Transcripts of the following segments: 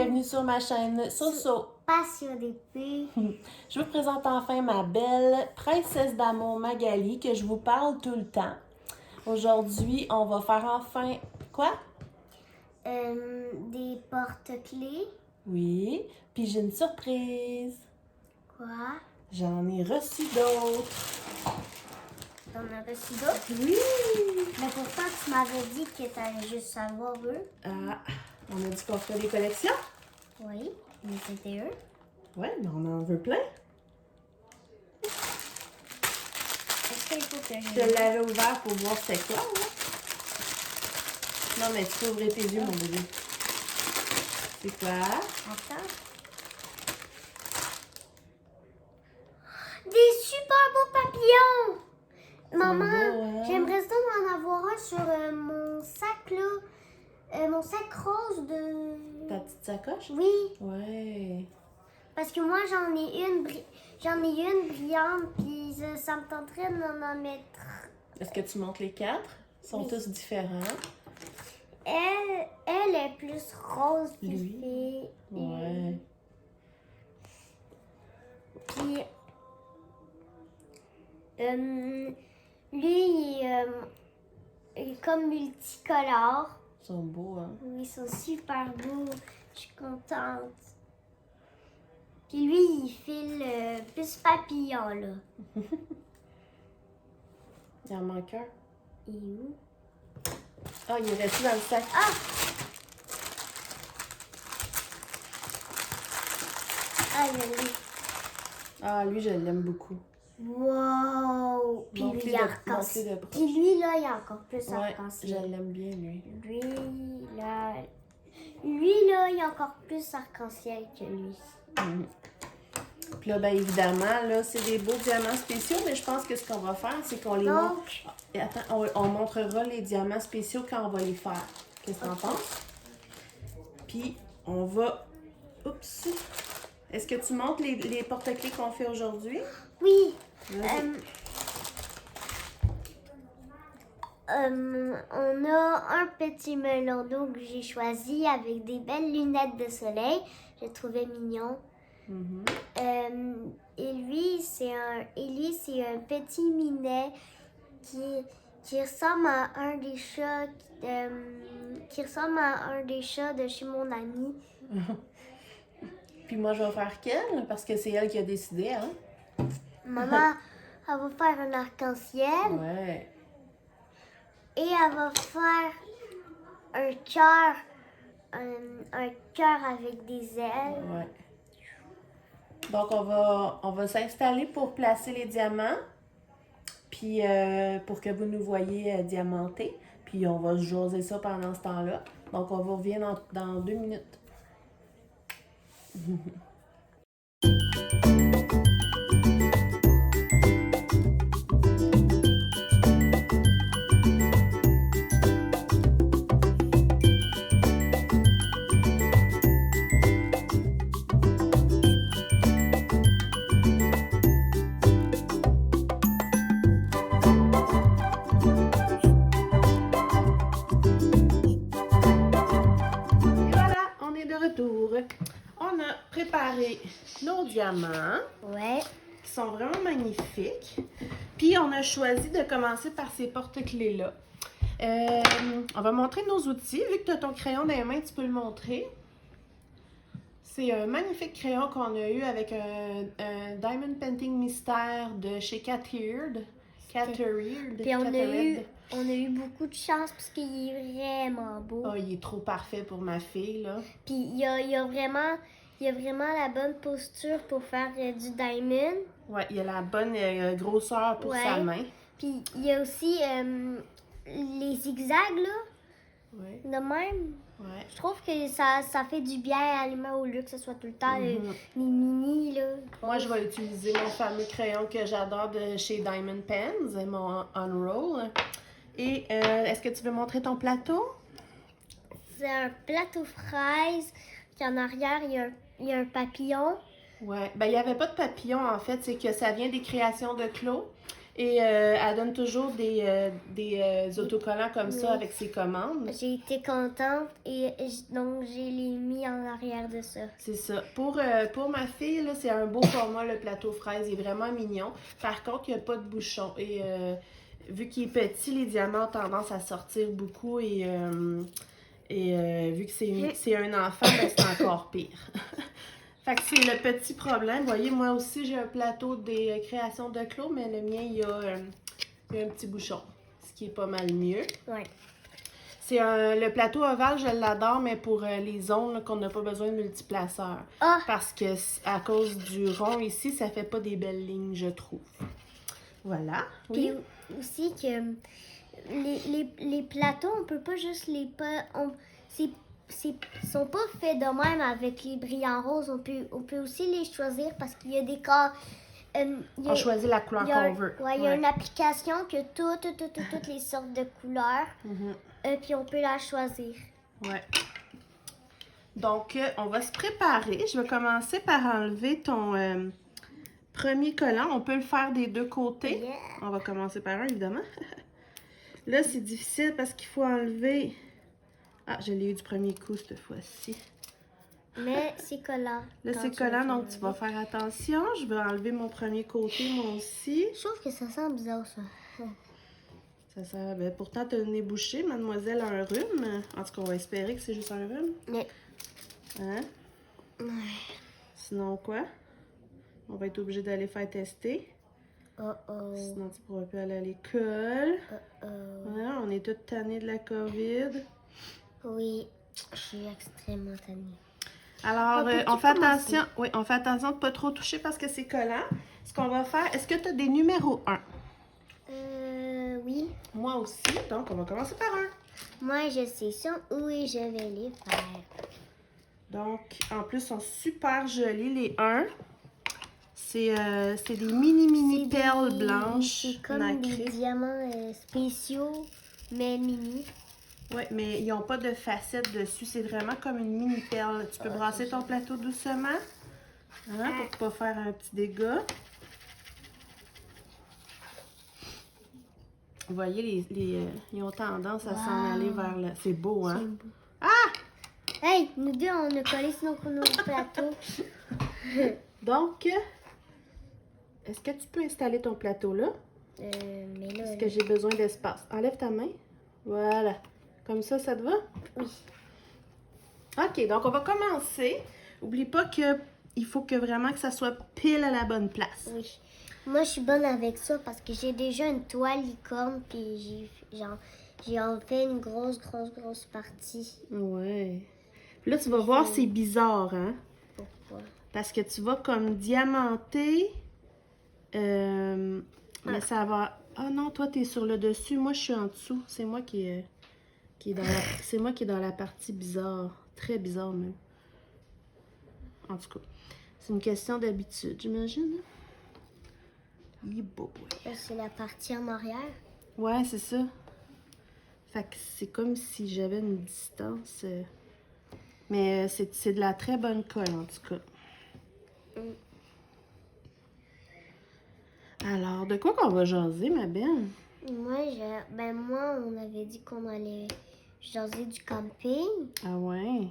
bienvenue sur ma chaîne Soso. Pas sur des pubs. Je vous présente enfin ma belle princesse d'amour Magali que je vous parle tout le temps. Aujourd'hui, on va faire enfin quoi? Des porte-clés. Oui, puis j'ai une surprise. Quoi? J'en ai reçu d'autres. T'en as reçu d'autres? Oui! Mais pourtant, tu m'avais dit que t'allais juste savoir eux. Ah, on a dit qu'on ferait des collections? Oui, mais c'était eux. Ouais, mais on en veut plein. Est-ce qu'il faut que Je l'avais ouvert pour voir c'était quoi, là. Non, mais tu peux ouvrir tes yeux, mon bébé. C'est quoi? Attends. Des super beaux papillons! Maman, beau, hein? j'aimerais ça en avoir un sur mon sac, là. Mon sac rose de... Ta petite sacoche? Oui, Ouais. parce que moi, j'en ai une brillante, puis ça me tenterait d'en mettre. Est-ce que tu montres les quatre? Ils sont Oui. tous différents. Elle est plus rose, puis Lui? Ouais. Puis, lui, il est comme multicolore. Ils sont beaux, hein? Ils sont super beaux. Je suis contente. Puis lui, il file plus papillon, là. Il en manque un. Et où? Ah, il est resté dans le sac. Ah! Ah, je l'ai. Ah, lui, je l'aime beaucoup. Wow! Puis lui, Montre-les il est de arc-en-ciel. proche. Puis lui, là, il est encore plus Ouais, arc-en-ciel. je l'aime bien, lui. Lui, là, il est encore plus arc-en-ciel que lui. Mhm. Puis là, bien évidemment, là, c'est des beaux diamants spéciaux, mais je pense que ce qu'on va faire, c'est qu'on les montre. Donc, Attends, on montrera les diamants spéciaux quand on va les faire. Qu'est-ce que t'en penses? Puis, on va... Oups! Est-ce que tu montres les porte-clés qu'on fait aujourd'hui? oui. Vas-y. On a un petit melon d'eau que j'ai choisi avec des belles lunettes de soleil. J'ai trouvé mignon. Mhm. Et lui, c'est un petit minet qui ressemble à un des chats de chez mon ami. Puis moi, je vais faire quelle? Parce que c'est elle qui a décidé, hein? Maman, elle va faire un arc-en-ciel Ouais. et elle va faire un cœur, un cœur avec des ailes. Ouais. Donc, on va s'installer pour placer les diamants. Puis, pour que vous nous voyez diamanter. Puis, on va jaser ça pendant ce temps-là. Donc, on vous revient dans 2 minutes. Et voilà, on est de retour. On a préparé nos diamants, Ouais. qui sont vraiment magnifiques. Puis, on a choisi de commencer par ces porte-clés-là. On va montrer nos outils. Vu que tu as ton crayon dans les mains, tu peux le montrer. C'est un magnifique crayon qu'on a eu avec un Diamond Painting Mystère de chez Catered. Puis on a eu beaucoup de chance parce qu'il est vraiment beau. Oh, il est trop parfait pour ma fille, là. Puis il y a vraiment la bonne posture pour faire du diamond. Ouais, il a la bonne grosseur pour Ouais. sa main. Puis il y a aussi les zigzags là, Ouais, de même. ouais. Je trouve que ça fait du bien à l'humain au lieu que ce soit tout le temps les mini là. Moi, je vais utiliser mon fameux crayon que j'adore de chez Diamond Pens, mon Unroll. Et est-ce que tu veux montrer ton plateau? C'est un plateau fraise. Puis en arrière, il y a un papillon. Ouais, ben il n'y avait pas de papillon en fait, c'est que ça vient des créations de Claude. Et elle donne toujours des autocollants comme ça Oui. avec ses commandes. J'ai été contente et donc j'ai les mis en arrière de ça. C'est ça. Pour ma fille, là, c'est un beau format, le plateau fraise. Il est vraiment mignon. Par contre, il n'y a pas de bouchon. Et vu qu'il est petit, les diamants ont tendance à sortir beaucoup. Et vu que c'est un enfant, ben, c'est encore pire. Fait que c'est le petit problème. Vous voyez, moi aussi, j'ai un plateau des créations de Claude, mais le mien, il y a un petit bouchon, ce qui est pas mal mieux. Ouais. C'est le plateau ovale, je l'adore, mais pour les ondes, qu'on n'a pas besoin de multiplaceur. Ah! Parce que à cause du rond ici, ça fait pas des belles lignes, je trouve. Voilà. Oui. Puis aussi que les plateaux, on peut pas juste sont pas faits de même avec les brillants roses. On peut aussi les choisir parce qu'il y a des cas. On choisit la couleur qu'on veut. Ouais, il y a une application que toutes les sortes de couleurs. Puis on peut la choisir. Ouais. Donc, on va se préparer. Je vais commencer par enlever ton premier collant. On peut le faire des deux côtés. Yeah. On va commencer par un, évidemment. Là, c'est difficile parce qu'il faut enlever... Ah, je l'ai eu du premier coup cette fois-ci. Mais c'est collant. Là, c'est collant, donc tu vas faire attention. Je vais enlever mon premier côté, moi aussi. Je trouve que ça sent bizarre, ça. Ça sent... Ben, pourtant, tu as le nez bouché, mademoiselle, un rhume. En tout cas, on va espérer que c'est juste un rhume. Ouais. Hein? Ouais. Sinon, quoi? On va être obligé d'aller faire tester. Oh. Sinon, tu pourras plus aller à l'école. Ouais, on est toutes tannées de la COVID. Oui, je suis extrêmement tannée. Alors, Peux-tu on fait commencer? attention. Oui, on fait attention de ne pas trop toucher parce que c'est collant. Ce qu'on va faire, est-ce que tu as des numéros 1? Oui. Moi aussi, donc on va commencer par 1. Moi, je sais ça. Oui, je vais les faire. Donc, en plus, ils sont super jolis, les 1. C'est des mini perles blanches C'est comme nacrées. des diamants spéciaux, mais mini. Oui, mais ils n'ont pas de facettes dessus. C'est vraiment comme une mini perle. Tu peux brasser ton plateau doucement, hein, pour ne pas faire un petit dégât. Vous voyez, ils ont tendance à s'en aller vers le... C'est beau, hein? C'est beau. Ah! Hey, nous deux, on a collé sur nos plateaux. Donc, est-ce que tu peux installer ton plateau là? Mais là... Parce que j'ai besoin d'espace. Enlève ta main. Voilà. Comme ça te va? Oui. OK, donc on va commencer. Oublie pas que il faut que vraiment que ça soit pile à la bonne place. Oui. Moi, je suis bonne avec ça parce que j'ai déjà une toile licorne puis j'ai en fait une grosse partie. Ouais. Puis là, tu vas voir, c'est bizarre, hein? Pourquoi? Parce que tu vas comme diamanter. Mais ça va... Ah non, toi, t'es sur le dessus. Moi, je suis en dessous. C'est moi qui est dans la... C'est moi qui est dans la partie bizarre. Très bizarre, même. En tout cas, c'est une question d'habitude, j'imagine. C'est la partie en arrière. Ouais, c'est ça. Fait que c'est comme si j'avais une distance. Mais c'est de la très bonne colle, en tout cas. Alors, de quoi qu'on va jaser, ma belle? Moi, on avait dit qu'on allait jaser du camping. Ah ouais?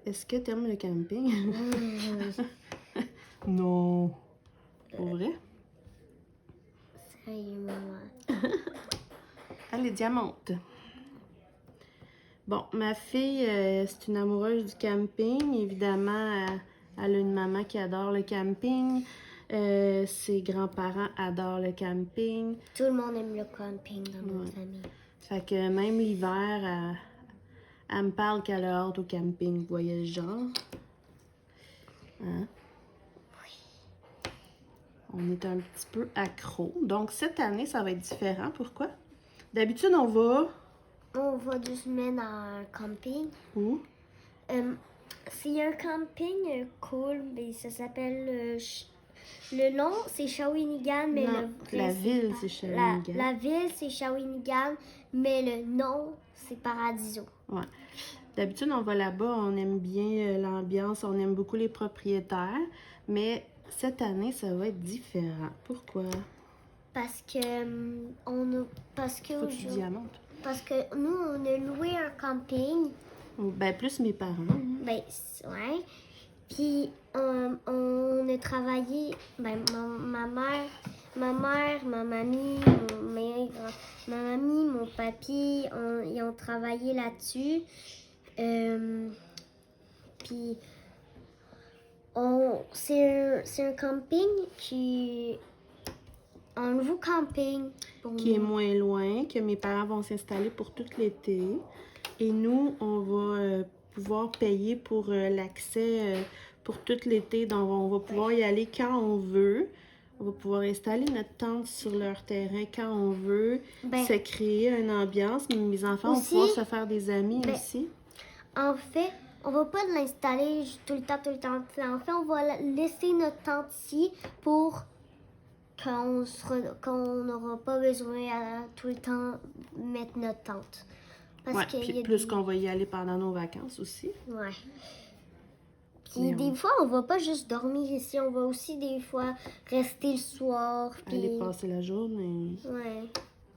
Est-ce que t'aimes le camping? Non. Pour vrai? Sérieux, maman. Allez, diamante. Bon, ma fille, c'est une amoureuse du camping. Évidemment, elle a une maman qui adore le camping. Ses grands-parents adorent le camping. Tout le monde aime le camping dans nos familles. Fait que même l'hiver, elle me parle qu'elle a hâte au camping. Vous voyez le genre? Hein? Oui. On est un petit peu accro. Donc, cette année, ça va être différent. Pourquoi? D'habitude, on va... On va 2 semaines à un camping. Où? C'est un camping cool, mais ça s'appelle... le nom, c'est Shawinigan, mais non, la ville, c'est Shawinigan. La ville, c'est Shawinigan, mais le nom, c'est Paradiso. Ouais. D'habitude, on va là-bas, on aime bien l'ambiance, on aime beaucoup les propriétaires, mais cette année, ça va être différent. Pourquoi? parce que parce que Faut que tu dis à montre. parce que nous on a loué un camping. Ben, plus mes parents. Ben ouais. Puis on a travaillé. Ben ma mère, ma mamie, ma mamie, mon papy, ils ont travaillé là-dessus. Puis c'est un camping un nouveau camping pour Qui est nous. moins loin, que mes parents vont s'installer pour tout l'été. Et nous, on va pouvoir payer pour l'accès pour tout l'été. Donc, on va pouvoir y aller quand on veut. On va pouvoir installer notre tente sur leur terrain quand on veut, Ben, se créer une ambiance. Mes enfants vont aussi, pouvoir se faire des amis ben, aussi. En fait, on va pas l'installer tout le temps. En fait, on va laisser notre tente ici pour qu'on n'aura pas besoin à tout le temps mettre notre tente. Parce Ouais, qu'il puis y a plus qu'on va y aller pendant nos vacances aussi. Ouais. Puis Mais des fois, on va pas juste dormir ici, on va aussi des fois rester le soir. Aller Puis... passer la journée. Ouais.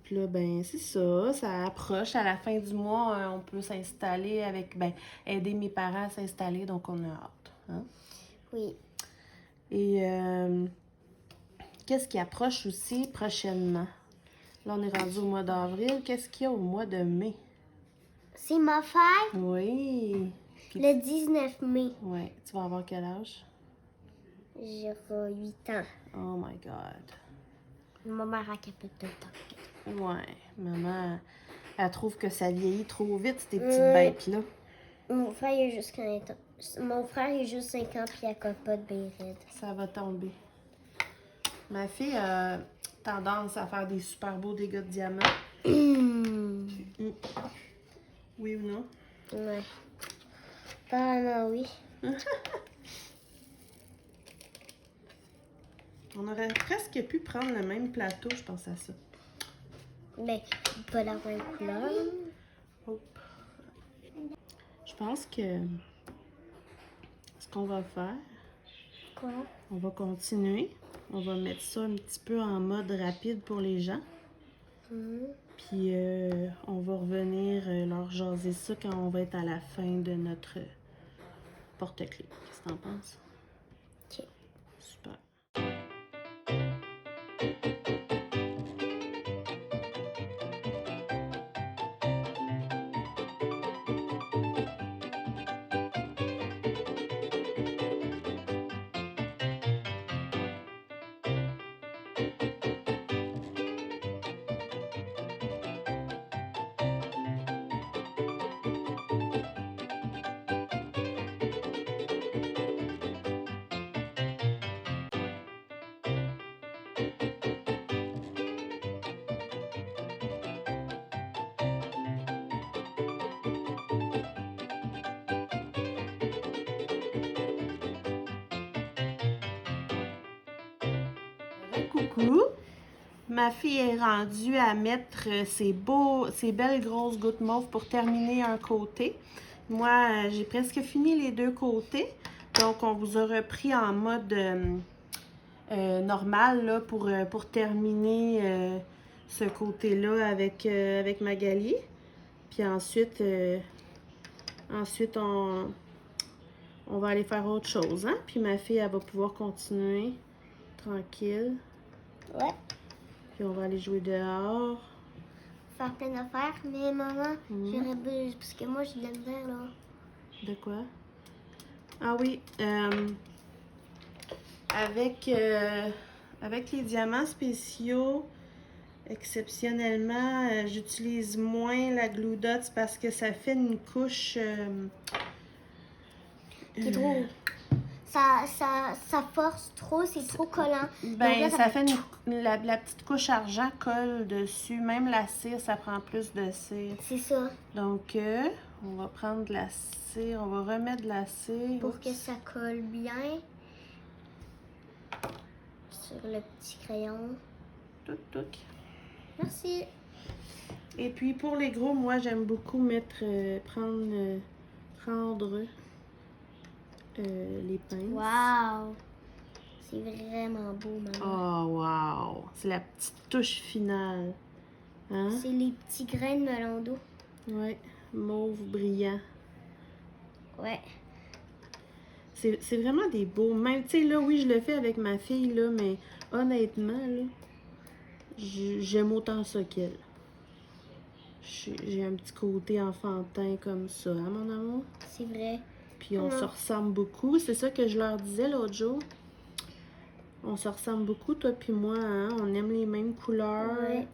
Puis là, ben, c'est ça, ça approche. À la fin du mois, on peut s'installer avec, ben, aider mes parents à s'installer, donc on a hâte. Hein? Oui. Et qu'est-ce qui approche aussi prochainement? Là, on est rendu au mois d'avril. Qu'est-ce qu'il y a au mois de mai? C'est ma fête, Oui. Puis, le 19 mai. ouais, tu vas avoir quel âge? J'aurai 8 ans. Oh my God. Ma mère a capoté tout le temps. Ouais, maman, elle trouve que ça vieillit trop vite, ces petites Mm. bêtes-là. Mon frère, il a juste 15 ans. Mon frère, il a juste 5 ans, puis il a capote bien raide. Ça va tomber. Ma fille a tendance à faire des super beaux dégâts de diamant. Oui ou non? Ouais. Apparemment, oui. On aurait presque pu prendre le même plateau, je pense à ça. Mais pas la même couleur. Hop. Je pense que ce qu'on va faire, Quoi? on va continuer. On va mettre ça un petit peu en mode rapide pour les gens. Puis on va revenir leur jaser ça quand on va être à la fin de notre porte-clés. Qu'est-ce que t'en penses? Ok. Super. Coucou! Ma fille est rendue à mettre ces belles grosses gouttes mauves pour terminer un côté. Moi, j'ai presque fini les deux côtés. Donc, on vous a repris en mode normal là, pour terminer ce côté-là avec Magali. Puis ensuite, on va aller faire autre chose. Hein? Puis ma fille, elle va pouvoir continuer tranquille. Ouais. Puis on va aller jouer dehors. Faire plein d'affaires, mais maman, j'aurais besoin. Parce que moi, j'ai de la misère, là. De quoi? Ah oui, avec les diamants spéciaux, exceptionnellement, j'utilise moins la Glue Dots parce que ça fait une couche... Qui est trop. Ça force trop, c'est trop collant. Ben, Donc là, ça fait la petite couche argent colle dessus. Même la cire, ça prend plus de cire. C'est ça. Donc, on va prendre de la cire, on va remettre de la cire. Pour que ça colle bien sur le petit crayon. Touc, touc. Merci. Et puis, pour les gros, moi, j'aime beaucoup prendre les pinces. Wow! C'est vraiment beau, maman. Oh, wow! C'est la petite touche finale. Hein? C'est les petits grains de melon d'eau. Ouais, mauve brillant. Ouais. C'est vraiment des beaux. Même, tu sais, là, oui, je le fais avec ma fille, là, mais honnêtement, là, j'aime autant ça qu'elle. J'ai un petit côté enfantin comme ça, hein, mon amour? C'est vrai. Puis on se ressemble beaucoup. C'est ça que je leur disais l'autre jour. On se ressemble beaucoup, toi puis moi, hein? On aime les mêmes couleurs. Ouais.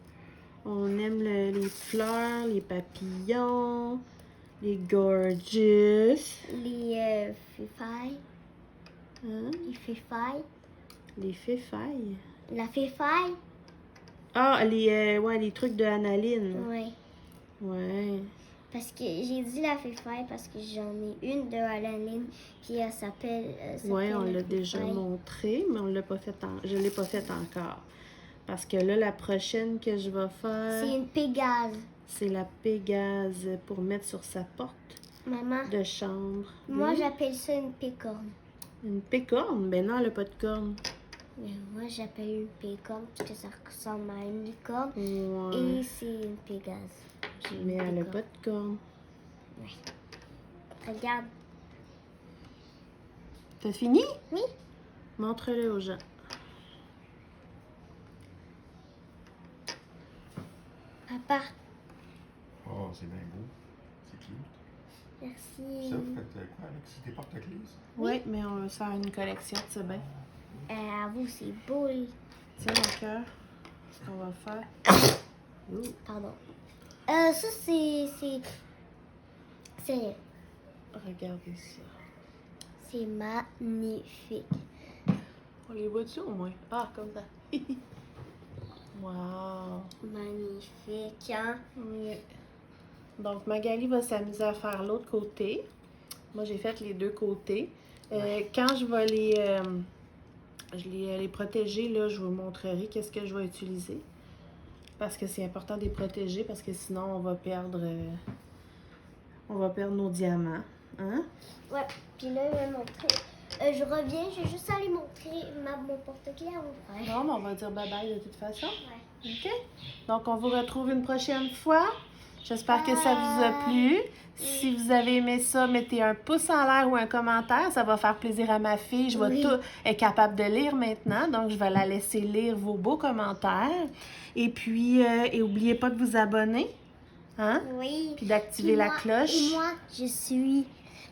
On aime les fleurs, les papillons, les gorgeous. Les féfailles. Hein? Les féfailles. Les féfailles. La féfaille. Ah, les trucs de Analine. Ouais. Ouais. Parce que j'ai dit la féfaille parce que j'en ai une de Alaline. Puis elle s'appelle. Ouais, on la l'a déjà féfaille. montré, mais on l'a pas fait je l'ai pas fait encore. Parce que là, la prochaine que je vais faire, C'est une Pégase. c'est la Pégase pour mettre sur sa porte Maman. de chambre. Moi, Oui. j'appelle ça une pécorne. Une pécorne? Ben non, elle a pas de corne. Mais moi, j'appelle une pécorne parce que ça ressemble à une licorne. Ouais. Et c'est une Pégase. J'ai une Mais elle a pécorne. pas de corne. Regarde. T'as fini? Oui. Montre-le aux gens. Papa. Oh, c'est bien beau. C'est cute. Merci. Ça, vous faites quoi avec? C'est des porte-clés, ça? Oui, mais on va se faire une collection, c'est bien. À vous, c'est beau. Tiens, mon cœur, ce qu'on va faire. Ouh. Pardon. Ça, c'est rien. Regardez ça. C'est magnifique. On les voit-tu au moins? Ah, comme ça. Wow. Magnifique, hein? Oui. Donc, Magali va s'amuser à faire l'autre côté. Moi, j'ai fait les deux côtés. Quand je vais les protéger, là, je vous montrerai qu'est-ce que je vais utiliser. Parce que c'est important de les protéger, parce que sinon, on va perdre nos diamants. Hein? Ouais, puis là, je vais montrer. Je reviens, je vais juste aller montrer mon porte-clés à mon frère. Non, mais on va dire bye-bye de toute façon. Ouais. OK? Donc, on vous retrouve une prochaine fois. J'espère que ça vous a plu. Si vous avez aimé ça, mettez un pouce en l'air ou un commentaire. Ça va faire plaisir à ma fille. Je vais Oui. tout être capable de lire maintenant. Donc, je vais la laisser lire vos beaux commentaires. Et puis, n'oubliez pas de vous abonner. Hein? Oui. Puis d'activer la cloche. Et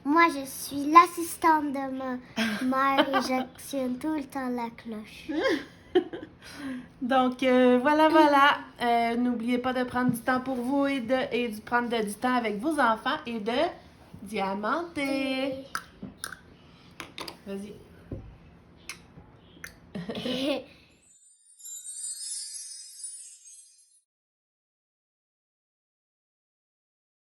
moi, je suis l'assistante de ma mère et j'actionne tout le temps la cloche. Donc, voilà. N'oubliez pas de prendre du temps pour vous et de prendre du temps avec vos enfants et de diamanter. Vas-y.